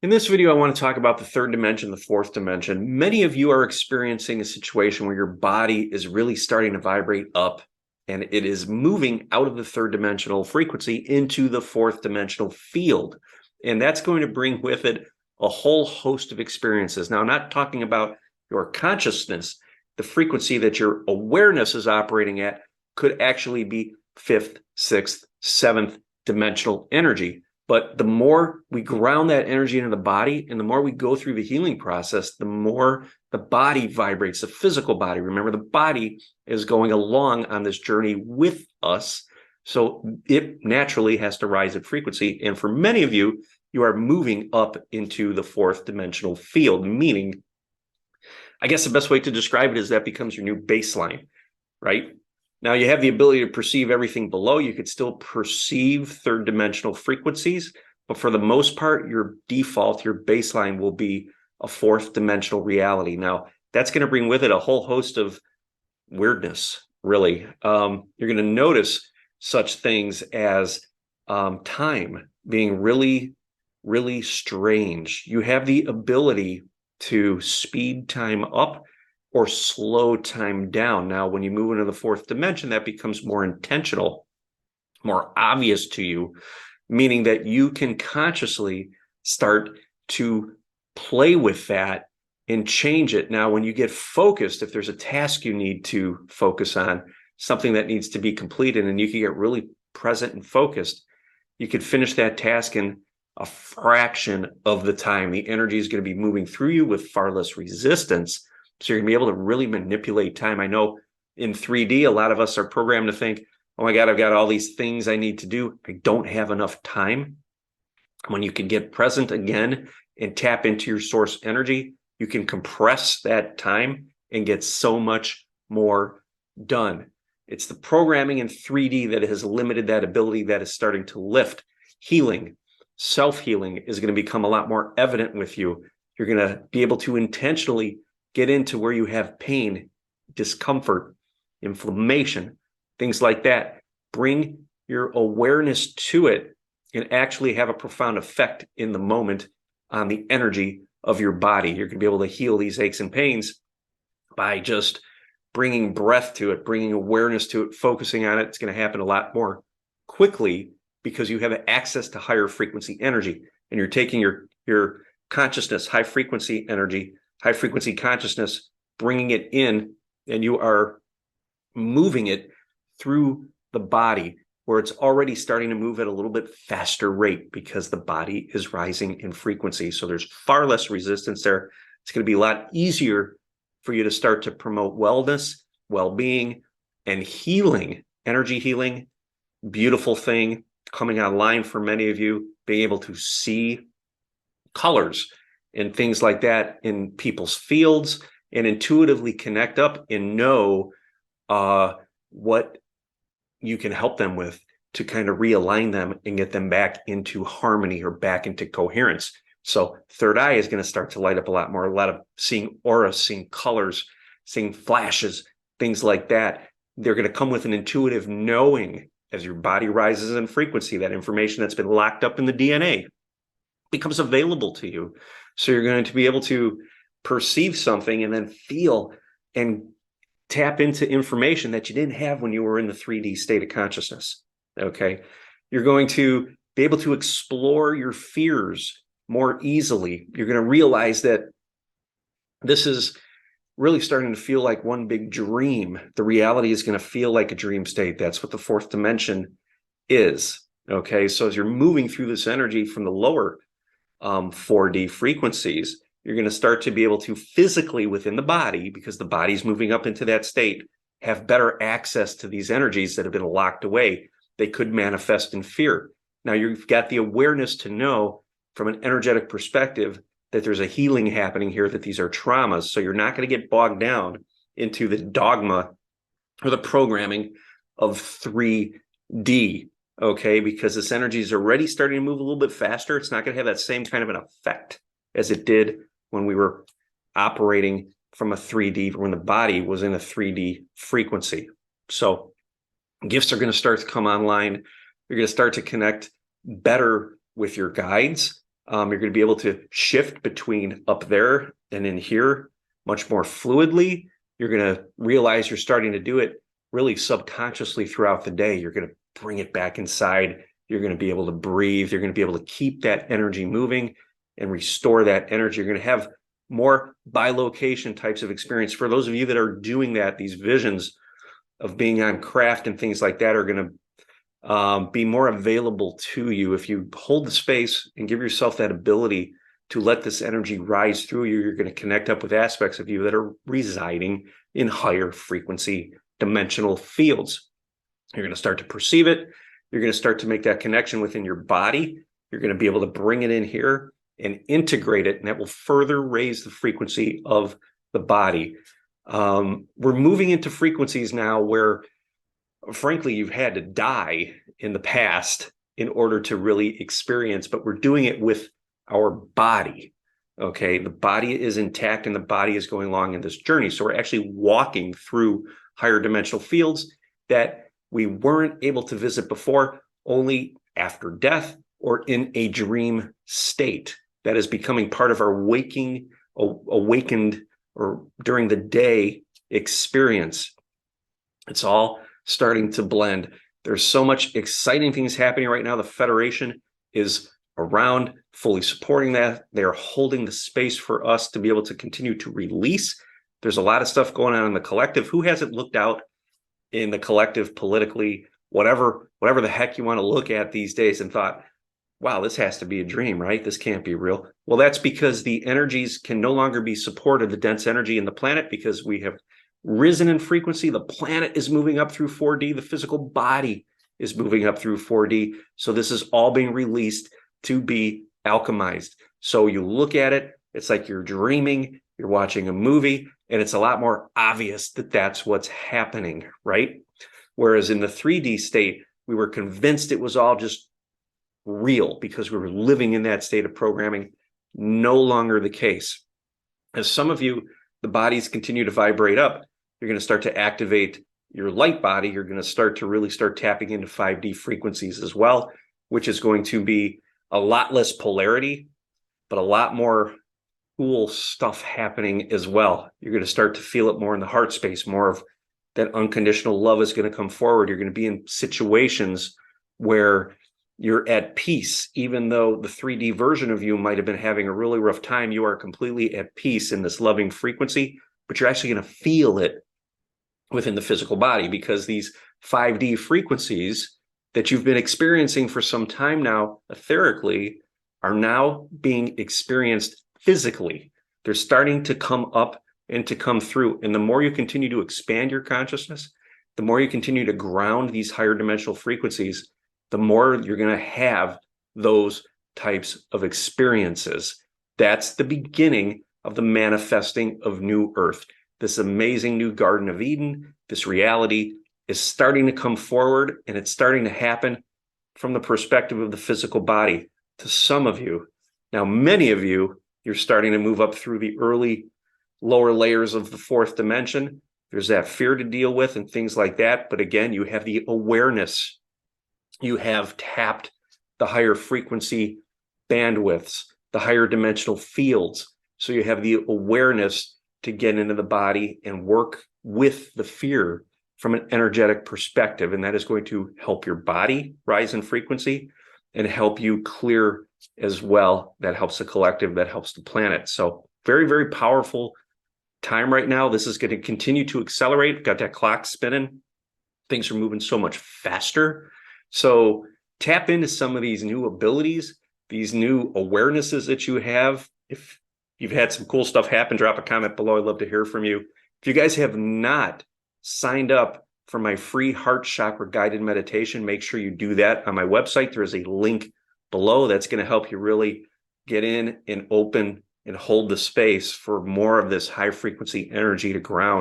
In this video, I want to talk about the third dimension, the fourth dimension. Many of you are experiencing a situation where your body is really starting to vibrate up and it is moving out of the third dimensional frequency into the fourth dimensional field. And that's going to bring with it a whole host of experiences. Now, I'm not talking about your consciousness. The frequency that your awareness is operating at could actually be fifth, sixth, seventh dimensional energy. But the more we ground that energy into the body and the more we go through the healing process, the more the body vibrates, the physical body. Remember, the body is going along on this journey with us. So it naturally has to rise in frequency. And for many of you, you are moving up into the fourth dimensional field, meaning, I guess the best way to describe it is that becomes your new baseline, right? Now you have the ability to perceive everything below. You could still perceive third dimensional frequencies, but for the most part, your default, your baseline will be a fourth dimensional reality. Now that's going to bring with it a whole host of weirdness, really. You're going to notice such things as time being really, really strange. You have the ability to speed time up or slow time down. Now, when you move into the fourth dimension, that becomes more intentional, more obvious to you, meaning that you can consciously start to play with that and change it. Now, when you get focused, if there's a task you need to focus on, something that needs to be completed, and you can get really present and focused, you could finish that task in a fraction of the time. The energy is going to be moving through you with far less resistance. So you're going to be able to really manipulate time. I know in 3D, a lot of us are programmed to think, oh my God, I've got all these things I need to do. I don't have enough time. When you can get present again and tap into your source energy, you can compress that time and get so much more done. It's the programming in 3D that has limited that ability that is starting to lift. Healing, self-healing is going to become a lot more evident with you. You're going to be able to intentionally get into where you have pain, discomfort, inflammation, things like that. Bring your awareness to it and actually have a profound effect in the moment on the energy of your body. You're going to be able to heal these aches and pains by just bringing breath to it, bringing awareness to it, focusing on it. It's going to happen a lot more quickly because you have access to higher frequency energy, and you're taking your consciousness, high frequency energy, high frequency consciousness, bringing it in, and you are moving it through the body where it's already starting to move at a little bit faster rate because the body is rising in frequency. So there's far less resistance there. It's going to be a lot easier for you to start to promote wellness, well-being, and healing, energy healing. Beautiful thing coming online for many of you, being able to see colors and things like that in people's fields and intuitively connect up and know what you can help them with to kind of realign them and get them back into harmony or back into coherence. So third eye is going to start to light up a lot more, a lot of seeing auras, seeing colors, seeing flashes, things like that. They're going to come with an intuitive knowing as your body rises in frequency. That information that's been locked up in the DNA becomes available to you. So you're going to be able to perceive something and then feel and tap into information that you didn't have when you were in the 3D state of consciousness. Okay. You're going to be able to explore your fears more easily. You're going to realize that this is really starting to feel like one big dream. The reality is going to feel like a dream state. That's what the fourth dimension is. Okay. So as you're moving through this energy from the lower 4D frequencies, you're going to start to be able to physically within the body, because the body's moving up into that state, have better access to these energies that have been locked away. They could manifest in fear. Now you've got the awareness to know from an energetic perspective that there's a healing happening here, that these are traumas. So you're not going to get bogged down into the dogma or the programming of 3D. Okay, because this energy is already starting to move a little bit faster. It's not going to have that same kind of an effect as it did when we were operating from a 3D, when the body was in a 3D frequency. So gifts are going to start to come online. You're going to start to connect better with your guides. You're going to be able to shift between up there and in here much more fluidly. You're going to realize you're starting to do it really subconsciously throughout the day. You're going to bring it back inside. You're going to be able to breathe. You're going to be able to keep that energy moving and restore that energy. You're going to have more bilocation types of experience. For those of you that are doing that, these visions of being on craft and things like that are going to be more available to you. If you hold the space and give yourself that ability to let this energy rise through you, you're going to connect up with aspects of you that are residing in higher frequency dimensional fields. You're going to start to perceive it. You're going to start to make that connection within your body. You're going to be able to bring it in here and integrate it, and that will further raise the frequency of the body. We're moving into frequencies now where, frankly, you've had to die in the past in order to really experience, but we're doing it with our body. Okay, the body is intact and the body is going along in this journey. So we're actually walking through higher dimensional fields that we weren't able to visit before, only after death or in a dream state. That is becoming part of our awakened or during the day experience. It's all starting to blend. There's so much exciting things happening right now. The Federation is around, fully supporting that. They're holding the space for us to be able to continue to release. There's a lot of stuff going on in the collective. Who hasn't looked out in the collective politically, whatever the heck you want to look at these days, and thought, wow, this has to be a dream, right? This can't be real. Well, that's because the energies can no longer be supported, the dense energy in the planet, because we have risen in frequency. The planet is moving up through 4D. The physical body is moving up through 4D. So this is all being released to be alchemized. So you look at it, it's like you're dreaming, you're watching a movie, and it's a lot more obvious that that's what's happening, right? Whereas in the 3D state, we were convinced it was all just real because we were living in that state of programming. No longer the case. As some of you, the bodies continue to vibrate up, you're going to start to activate your light body. You're going to really start tapping into 5D frequencies as well, which is going to be a lot less polarity, but a lot more cool stuff happening as well. You're going to start to feel it more in the heart space. More of that unconditional love is going to come forward. You're going to be in situations where you're at peace. Even though the 3D version of you might have been having a really rough time, you are completely at peace in this loving frequency, but you're actually going to feel it within the physical body, because these 5D frequencies that you've been experiencing for some time now, etherically, are now being experienced physically. They're starting to come up and to come through. And the more you continue to expand your consciousness, the more you continue to ground these higher dimensional frequencies, the more you're going to have those types of experiences. That's the beginning of the manifesting of New Earth. This amazing new Garden of Eden, this reality is starting to come forward, and it's starting to happen from the perspective of the physical body to some of you. Now, many of you, you're starting to move up through the early lower layers of the fourth dimension. There's that fear to deal with and things like that. But again, you have the awareness. You have tapped the higher frequency bandwidths, the higher dimensional fields. So you have the awareness to get into the body and work with the fear from an energetic perspective. And that is going to help your body rise in frequency and help you clear as well. That helps the collective, that helps the planet. So very, very powerful time right now. This is going to continue to accelerate. Got that clock spinning. Things are moving so much faster. So tap into some of these new abilities, these new awarenesses that you have. If you've had some cool stuff happen, drop a comment below. I'd love to hear from you. If you guys have not signed up for my free heart chakra guided meditation, make sure you do that on my website. There is a link below that's going to help you really get in and open and hold the space for more of this high frequency energy to ground.